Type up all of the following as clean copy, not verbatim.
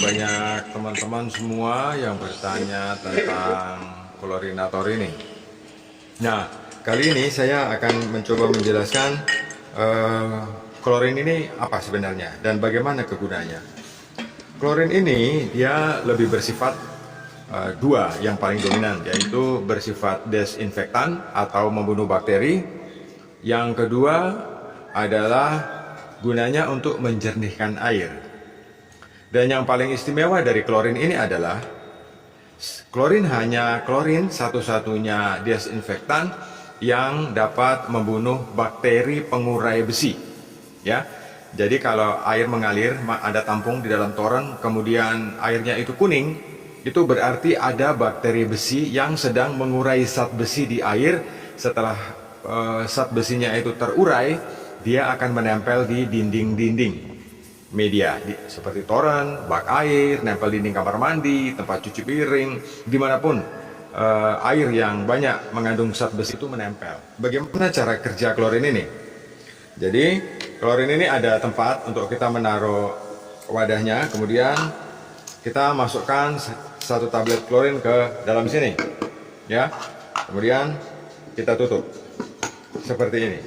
banyak teman-teman semua yang bertanya tentang klorinator ini. Nah, kali ini saya akan mencoba menjelaskan klorin ini apa sebenarnya dan bagaimana kegunaannya. Klorin ini dia lebih bersifat dua yang paling dominan, yaitu bersifat desinfektan atau membunuh bakteri. Yang kedua adalah gunanya untuk menjernihkan air. Dan yang paling istimewa dari klorin ini adalah klorin hanya klorin satu-satunya desinfektan yang dapat membunuh bakteri pengurai besi. Ya, jadi kalau air mengalir, ada tampung di dalam toren, kemudian airnya itu kuning, itu berarti ada bakteri besi yang sedang mengurai zat besi di air. Setelah zat besinya itu terurai, dia akan menempel di dinding-dinding media seperti toren, bak air, nempel dinding kamar mandi, tempat cuci piring, dimanapun air yang banyak mengandung zat besi itu menempel. Bagaimana cara kerja klorin ini? Jadi klorin ini ada tempat untuk kita menaruh wadahnya, kemudian kita masukkan satu tablet klorin ke dalam sini, ya. Kemudian kita tutup seperti ini.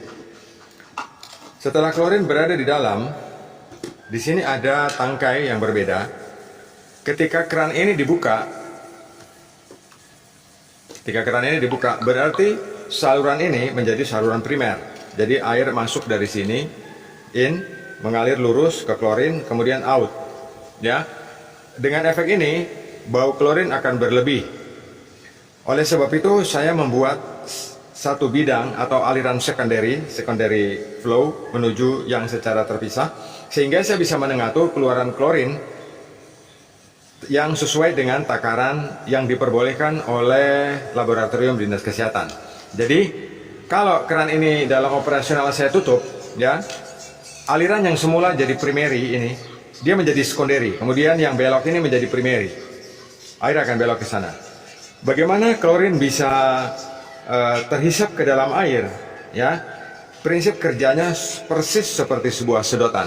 Setelah klorin berada di dalam, di sini ada tangkai yang berbeda. Ketika keran ini dibuka, berarti saluran ini menjadi saluran primer. Jadi air masuk dari sini, in, mengalir lurus ke klorin, kemudian out. Ya, dengan efek ini, bau klorin akan berlebih. Oleh sebab itu, saya membuat satu bidang atau aliran secondary flow menuju yang secara terpisah, sehingga saya bisa mengatur keluaran klorin yang sesuai dengan takaran yang diperbolehkan oleh laboratorium dinas kesehatan. Jadi kalau keran ini dalam operasional saya tutup, ya, aliran yang semula jadi primary ini dia menjadi secondary, kemudian yang belok ini menjadi primary, air akan belok ke sana. Bagaimana klorin bisa terhisap ke dalam air? Ya, prinsip kerjanya persis seperti sebuah sedotan.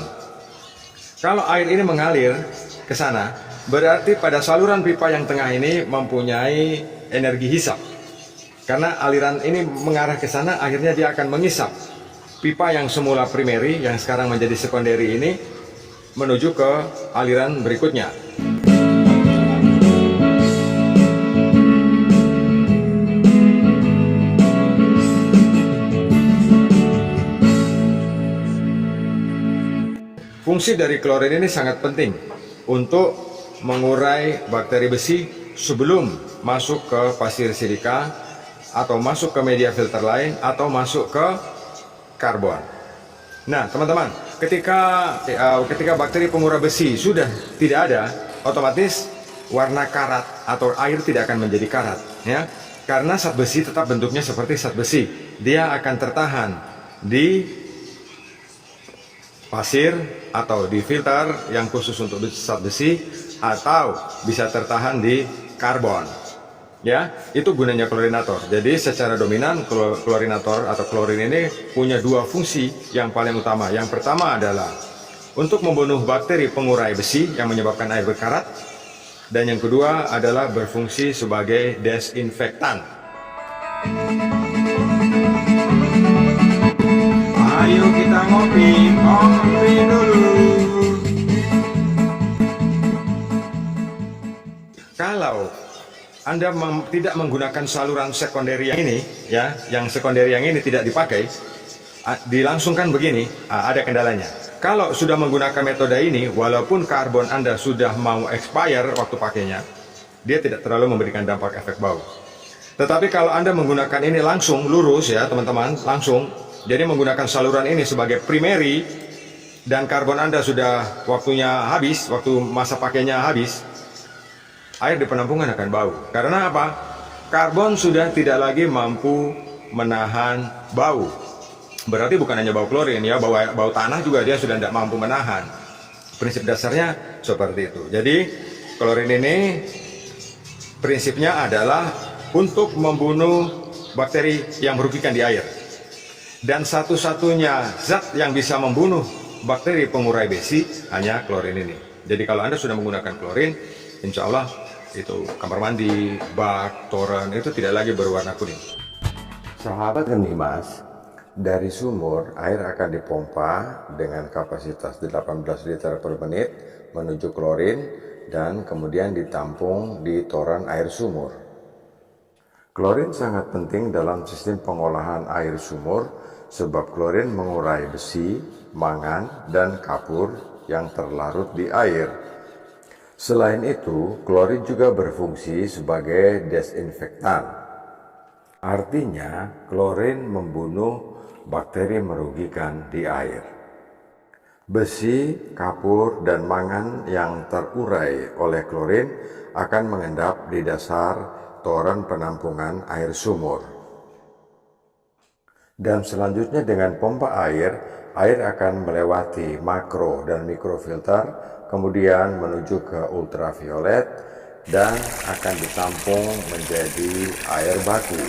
Kalau air ini mengalir ke sana, berarti pada saluran pipa yang tengah ini mempunyai energi hisap. Karena aliran ini mengarah ke sana, akhirnya dia akan menghisap pipa yang semula primary, yang sekarang menjadi secondary ini, menuju ke aliran berikutnya. Fungsi dari klorin ini sangat penting untuk mengurai bakteri besi sebelum masuk ke pasir silika atau masuk ke media filter lain atau masuk ke karbon. Nah, teman-teman, ketika bakteri pengurai besi sudah tidak ada, otomatis warna karat atau air tidak akan menjadi karat, ya. Karena zat besi tetap bentuknya seperti zat besi. Dia akan tertahan di pasir atau di filter yang khusus untuk zat besi, atau bisa tertahan di karbon. Ya, itu gunanya klorinator. Jadi secara dominan klorinator atau klorin ini punya dua fungsi yang paling utama. Yang pertama adalah untuk membunuh bakteri pengurai besi yang menyebabkan air berkarat, dan yang kedua adalah berfungsi sebagai desinfektan. Ayo kita ngopi dulu. Kalau Anda tidak menggunakan saluran sekunderi yang ini, ya, yang sekunderi yang ini tidak dipakai, dilangsungkan begini, ada kendalanya. Kalau sudah menggunakan metode ini, walaupun karbon Anda sudah mau expire waktu pakainya, dia tidak terlalu memberikan dampak efek bau. Tetapi kalau Anda menggunakan ini langsung lurus, ya teman-teman, langsung, jadi menggunakan saluran ini sebagai primary, dan karbon Anda sudah waktunya habis, waktu masa pakainya habis, air di penampungan akan bau. Karena apa? Karbon sudah tidak lagi mampu menahan bau. Berarti bukan hanya bau klorin, ya, bau tanah juga dia sudah tidak mampu menahan. Prinsip dasarnya seperti itu. Jadi klorin ini prinsipnya adalah untuk membunuh bakteri yang merugikan di air. Dan satu-satunya zat yang bisa membunuh bakteri pengurai besi hanya klorin ini. Jadi kalau Anda sudah menggunakan klorin, insya Allah itu kamar mandi, bak, toren itu tidak lagi berwarna kuning. Sahabat Genimas, dari sumur air akan dipompa dengan kapasitas 18 liter per menit menuju klorin dan kemudian ditampung di toren air sumur. Klorin sangat penting dalam sistem pengolahan air sumur sebab klorin mengurai besi, mangan, dan kapur yang terlarut di air. Selain itu, klorin juga berfungsi sebagai desinfektan. Artinya, klorin membunuh bakteri merugikan di air. Besi, kapur, dan mangan yang terurai oleh klorin akan mengendap di dasar toren penampungan air sumur. Dan selanjutnya dengan pompa air akan melewati makro dan mikrofilter, kemudian menuju ke ultraviolet dan akan ditampung menjadi air baku.